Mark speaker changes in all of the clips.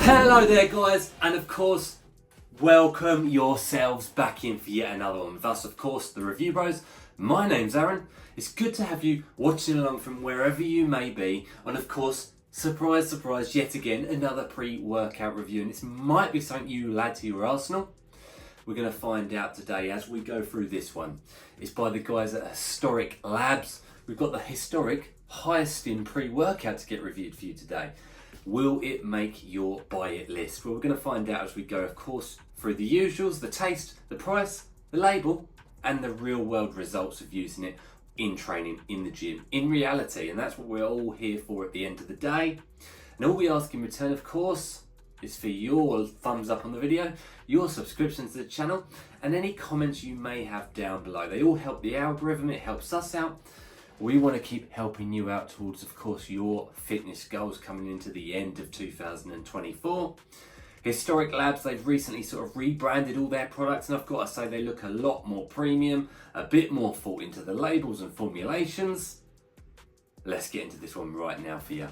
Speaker 1: Hello there guys, and of course, welcome yourselves back in for yet another one with us, of course, the Review Bros. My name's Aaron. It's good to have you watching along from wherever you may be, and of course, surprise, surprise, yet again, another pre-workout review, and this might be something you will add to your arsenal. We're going to find out today as we go through this one. It's by the guys at Historic Labs. We've got the Historic High STIM Pre-Workout to get reviewed for you today. Will it make your buy it list? Well, we're going to find out as we go, of course, through the usuals, the taste, the price, the label, and the real world results of using it in training, in the gym, in reality. And that's what we're all here for at the end of the day. And all we ask in return, of course, is for your thumbs up on the video, your subscriptions to the channel, and any comments you may have down below. They all help the algorithm, it helps us out. We want to keep helping you out towards, of course, your fitness goals coming into the end of 2024. Historic Labs, they've recently sort of rebranded all their products, and I've got to say they look a lot more premium, a bit more thought into the labels and formulations. Let's get into this one right now for you.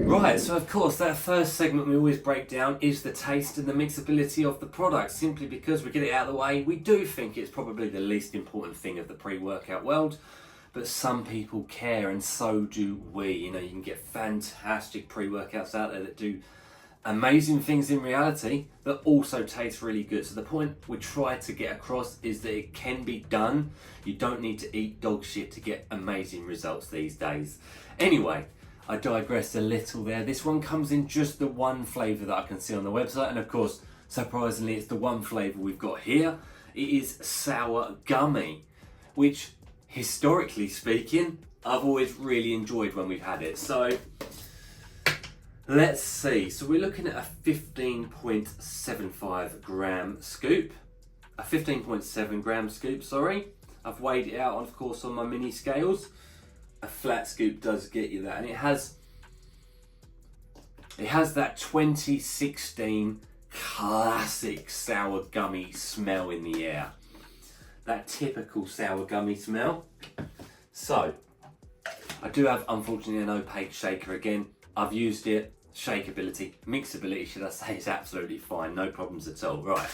Speaker 1: Right, so of course that first segment we always break down is the taste and the mixability of the product, simply because we get it out of the way. We do think it's probably the least important thing of the pre-workout world, but some people care, and so do we. You know, you can get fantastic pre-workouts out there that do amazing things in reality, but also taste really good. So the point we try to get across is that it can be done. You don't need to eat dog shit to get amazing results these days. Anyway, I digressed a little there. This one comes in just the one flavour that I can see on the website, and of course, surprisingly, it's the one flavour we've got here. It is sour gummy, which, historically speaking, I've always really enjoyed when we've had it. So, let's see. So we're looking at a 15.75 gram scoop. A 15.7 gram scoop, sorry. I've weighed it out, of course, on my mini scales. A flat scoop does get you that, and it has that 2016 classic sour gummy smell in the air. That typical sour gummy smell. So, I do have, unfortunately, an opaque shaker again. I've used it. Shakeability, mixability, should I say, is absolutely fine. No problems at all. Right,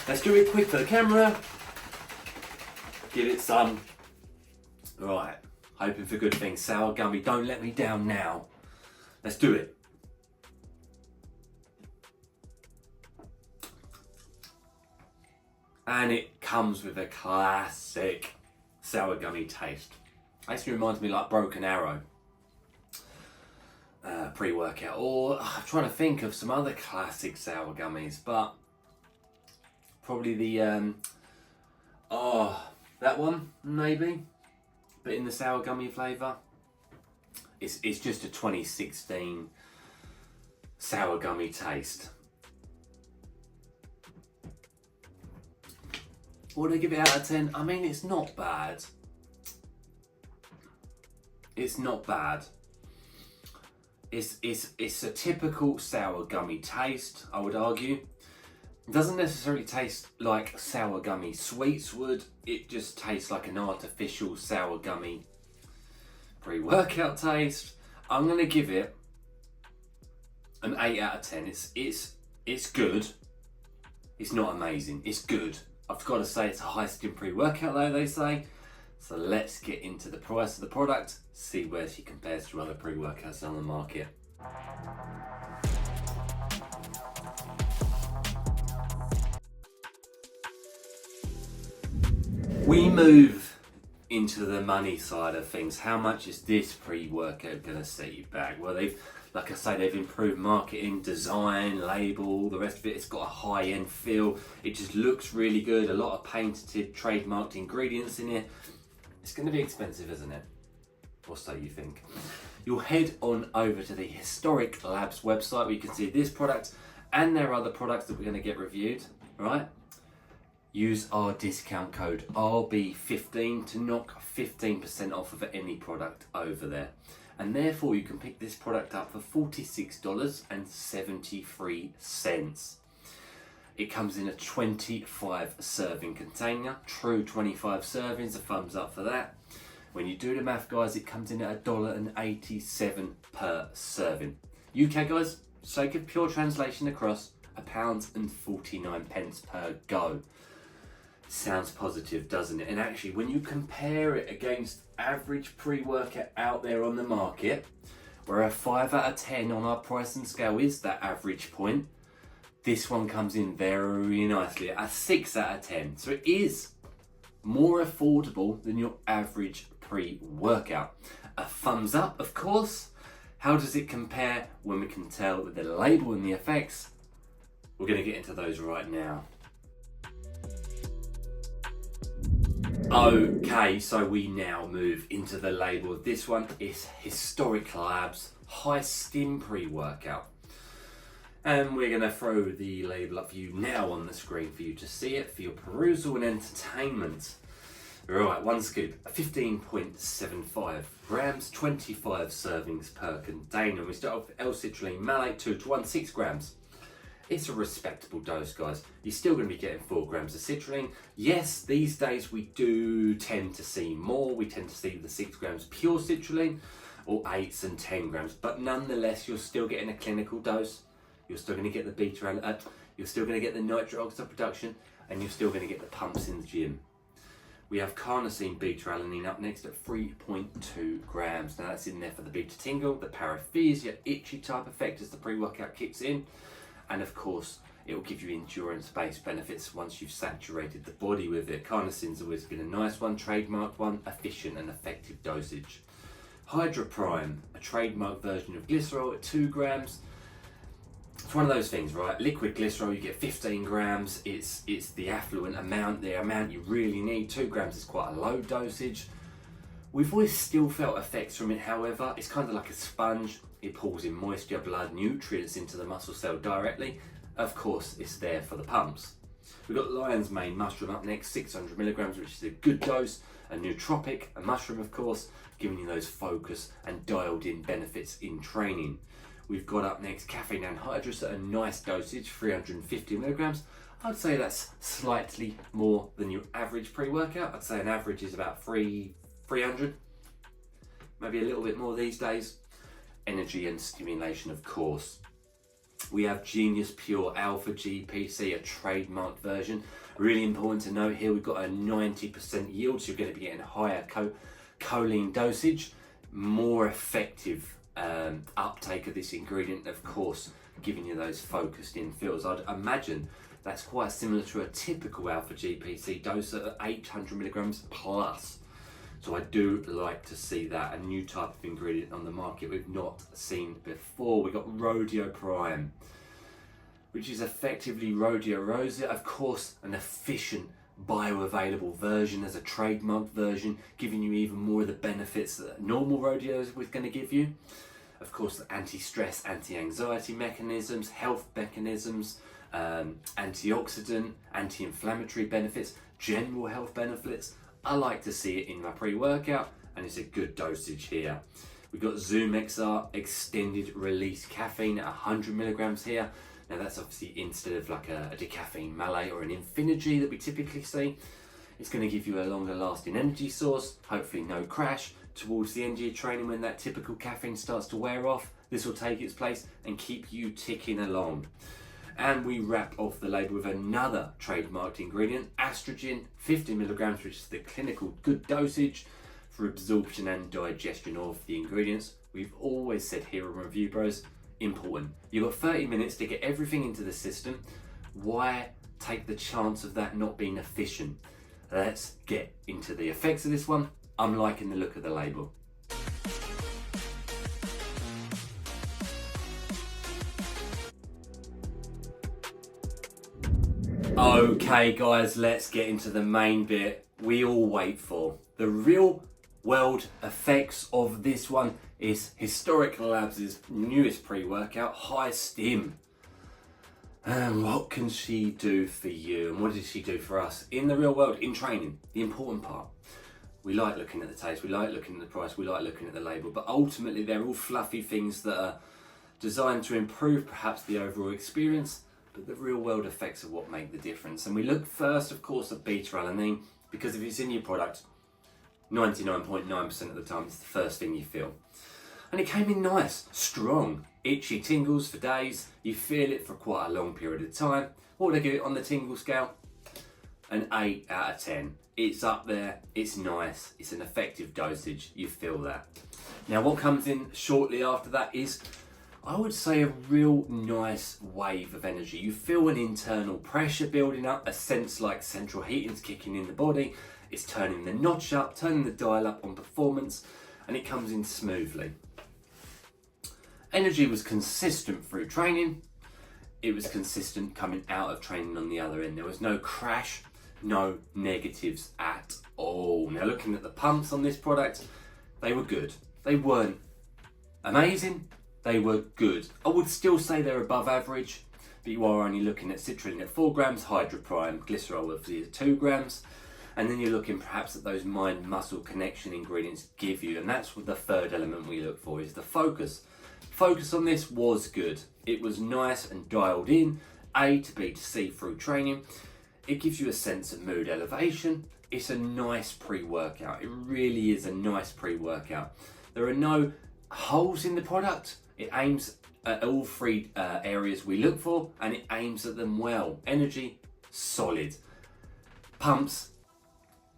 Speaker 1: let's do it quick for the camera. Give it some. Right. Hoping for good things. Sour gummy, don't let me down now. Let's do it. And it comes with a classic sour gummy taste. Actually reminds me like Broken Arrow pre-workout. Or I'm trying to think of some other classic sour gummies, but probably the that one maybe. But in the sour gummy flavour, it's just a 2016 sour gummy taste. What do I give it out of 10? I mean, it's not bad. It's not bad. It's a typical sour gummy taste, I would argue. It doesn't necessarily taste like sour gummy sweets would. It just tastes like an artificial sour gummy pre-workout taste. I'm gonna give it an 8 out of 10. It's good. It's not amazing. It's good. I've got to say it's a high STIM pre-workout though, they say. So let's get into the price of the product, see where she compares to other pre-workouts on the market. We move into the money side of things. How much is this pre-workout going to set you back? Well, like I say, they've improved marketing, design, label, the rest of it. It's got a high-end feel. It just looks really good. A lot of patented, trademarked ingredients in it. It's going to be expensive, isn't it? Or so you think. You'll head on over to the Historic Labs website where you can see this product and their other products that we're going to get reviewed, right? use our discount code RB15 to knock 15% off of any product over there. And therefore you can pick this product up for $46.73. It comes in a 25 serving container, true 25 servings, a thumbs up for that. When you do the math, guys, it comes in at $1.87 per serving. UK, guys, sake of pure translation across, £1.49 per go. Sounds positive, doesn't it? And actually, when you compare it against average pre-workout out there on the market, where a 5 out of 10 on our pricing scale is that average point, this one comes in very nicely at a 6 out of 10. So it is more affordable than your average pre-workout. A thumbs up, of course. How does it compare when we can tell with the label and the effects? We're going to get into those right now. Okay, so we now move into the label of this one. It's Historic Labs High Stim Pre-Workout. And we're going to throw the label up for you now on the screen for you to see it for your perusal and entertainment. Right, one scoop, 15.75 grams, 25 servings per container. We start off with L-citrulline malate 2 to 1, 6 grams. It's a respectable dose, guys. You're still going to be getting 4 grams of citrulline. Yes, these days we do tend to see more. We tend to see the 6 grams pure citrulline or 8s and 10 grams, but nonetheless, you're still getting a clinical dose. You're still going to get the beta, you're still going to get the nitric oxide production, and you're still going to get the pumps in the gym. We have carnosine beta-alanine up next at 3.2 grams. Now that's in there for the beta tingle, the paresthesia, itchy type effect as the pre-workout kicks in. And of course, it will give you endurance-based benefits once you've saturated the body with it. Carnosine's always been a nice one, trademarked one, efficient and effective dosage. Hydroprime, a trademark version of glycerol at 2 grams. It's one of those things, right? Liquid glycerol, you get 15 grams. It's the affluent amount, the amount you really need. 2 grams is quite a low dosage. We've always still felt effects from it, however. It's kind of like a sponge. It pulls in moisture, blood, nutrients into the muscle cell directly. Of course, it's there for the pumps. We've got lion's mane mushroom up next, 600 milligrams, which is a good dose. A nootropic, a mushroom, of course, giving you those focus and dialed in benefits in training. We've got up next caffeine anhydrous at a nice dosage, 350 milligrams. I'd say that's slightly more than your average pre-workout. I'd say an average is about 300, maybe a little bit more these days. Energy and stimulation, of course. We have Genius Pure Alpha GPC, a trademarked version. Really important to note here, we've got a 90% yield, so you're going to be getting higher choline dosage, more effective uptake of this ingredient, of course, giving you those focused in feels. I'd imagine that's quite similar to a typical alpha GPC dose at 800 milligrams plus. So I do like to see that, a new type of ingredient on the market we've not seen before. We've got Rodeo Prime, which is effectively Rodeo Rosa, of course, an efficient bioavailable version as a trademarked version, giving you even more of the benefits that normal Rodeos was going to give you. Of course, the anti-stress, anti-anxiety mechanisms, health mechanisms, antioxidant, anti-inflammatory benefits, general health benefits. I like to see it in my pre-workout, and it's a good dosage here. We've got Zoom XR extended release caffeine at 100 milligrams here. Now that's obviously instead of like a decaffeine malate or an Infinergy that we typically see. It's going to give you a longer lasting energy source, hopefully no crash. Towards the end of your training, when that typical caffeine starts to wear off, this will take its place and keep you ticking along. And we wrap off the label with another trademarked ingredient, Astrogen, 50 milligrams, which is the clinical good dosage for absorption and digestion of the ingredients. We've always said here on Review Bros, important. You've got 30 minutes to get everything into the system. Why take the chance of that not being efficient? Let's get into the effects of this one. I'm liking the look of the label. Okay guys, let's get into the main bit we all wait for. The real world effects of this one is Historic Labs' newest pre-workout, High Stim. What can she do for you, and what did she do for us in the real world, in training? The important part. We like looking at the taste, we like looking at the price, we like looking at the label, but ultimately they're all fluffy things that are designed to improve perhaps the overall experience, but the real world effects are what make the difference. And we look first, of course, at beta-alanine, because if it's in your product, 99.9% of the time it's the first thing you feel. And it came in nice, strong, itchy tingles for days. You feel it for quite a long period of time. What would I give it on the tingle scale? An 8 out of 10. It's up there, it's nice, it's an effective dosage, you feel that. Now what comes in shortly after that is, I would say, a real nice wave of energy. You feel an internal pressure building up, a sense like central heating's kicking in the body. It's turning the notch up, turning the dial up on performance, and it comes in smoothly. Energy was consistent through training. It was consistent coming out of training on the other end. There was no crash, no negatives at all. Now looking at the pumps on this product, they were good. They weren't amazing, they were good. I would still say they're above average, but you are only looking at citrulline at 4 grams, hydroprime, glycerol obviously at 2 grams, and then you're looking perhaps at those mind-muscle connection ingredients give you, and that's what the third element we look for, is the focus. Focus on this was good. It was nice and dialed in, A to B to C through training. It gives you a sense of mood elevation. It's a nice pre-workout. It really is a nice pre-workout. There are no holes in the product. It aims at all three areas we look for, and it aims at them well. Energy, solid. Pumps,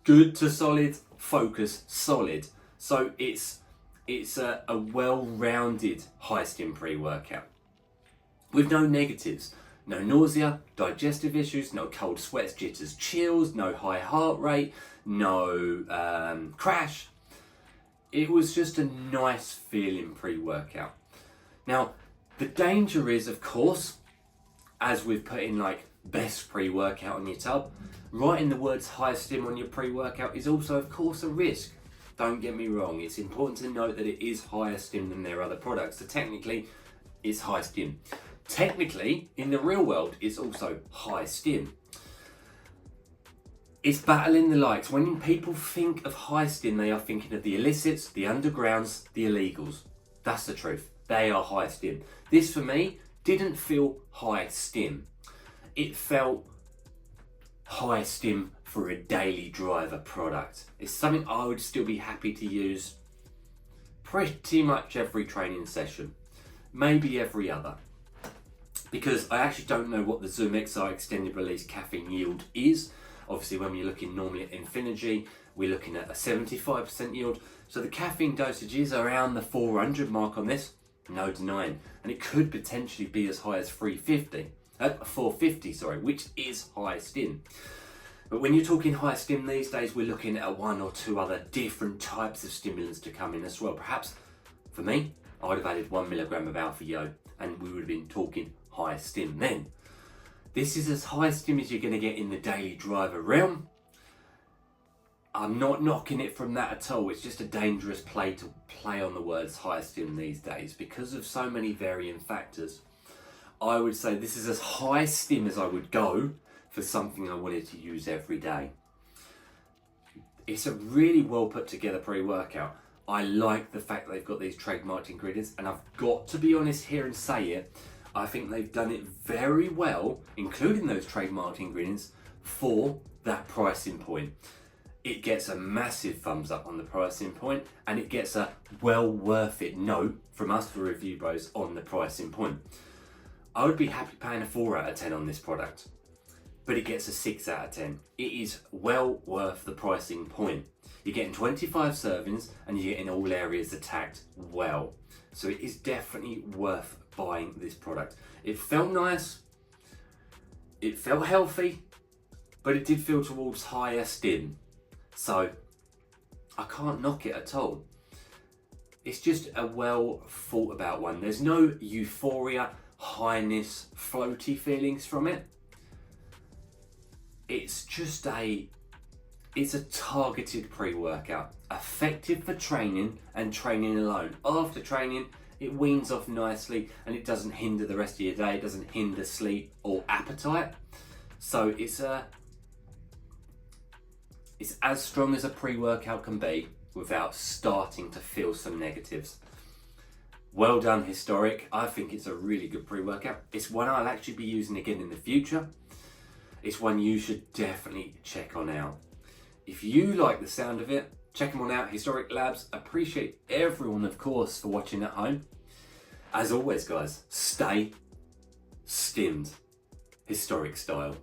Speaker 1: good to solid. Focus, solid. So it's a well-rounded high stim pre-workout with no negatives. No nausea, digestive issues, no cold sweats, jitters, chills, no high heart rate, no crash. It was just a nice feeling pre-workout. Now, the danger is, of course, as we've put in like best pre-workout on your tub, writing the words high stim on your pre-workout is also, of course, a risk. Don't get me wrong, it's important to note that it is higher stim than their other products, so technically it's high stim. Technically, in the real world, it's also high stim. It's battling the likes. When people think of high stim, they are thinking of the illicits, the undergrounds, the illegals. That's the truth. They are high stim. This, for me, didn't feel high stim. It felt high stim for a daily driver product. It's something I would still be happy to use pretty much every training session. Maybe every other. Because I actually don't know what the Zoom XR extended release caffeine yield is. Obviously, when we're looking normally at Infinergy, we're looking at a 75% yield. So the caffeine dosage is around the 400 mark on this, no denying. And it could potentially be as high as 450, which is high stim. But when you're talking high stim these days, we're looking at 1 or 2 other different types of stimulants to come in as well. Perhaps, for me, I would have added 1 milligram of alpha yo, and we would have been talking high stim then. This is as high stim as you're going to get in the daily driver realm. I'm not knocking it from that at all. It's just a dangerous play to play on the words high stim these days because of so many varying factors. I would say this is as high stim as I would go for something I wanted to use every day. It's a really well put together pre-workout. I like the fact that they've got these trademarked ingredients, and I've got to be honest here and say it, I think they've done it very well, including those trademarked ingredients, for that pricing point. It gets a massive thumbs up on the pricing point, and it gets a well worth it note from us for Review Bros on the pricing point. I would be happy paying a 4 out of 10 on this product, but it gets a 6 out of 10. It is well worth the pricing point. You're getting 25 servings and you're getting all areas attacked well. So it is definitely worth buying this product. It felt nice, it felt healthy, but it did feel towards higher stim. So I can't knock it at all. It's just a well thought about one. There's no euphoria, highness, floaty feelings from it. It's just it's a targeted pre-workout, effective for training and training alone. After training, it weans off nicely, and it doesn't hinder the rest of your day. It doesn't hinder sleep or appetite. So it's as strong as a pre-workout can be without starting to feel some negatives. Well done, Historic. I think it's a really good pre-workout. It's one I'll actually be using again in the future. It's one you should definitely check on out. If you like the sound of it, check them on out, Historic Labs. Appreciate everyone, of course, for watching at home. As always, guys, stay stimmed, Historic style.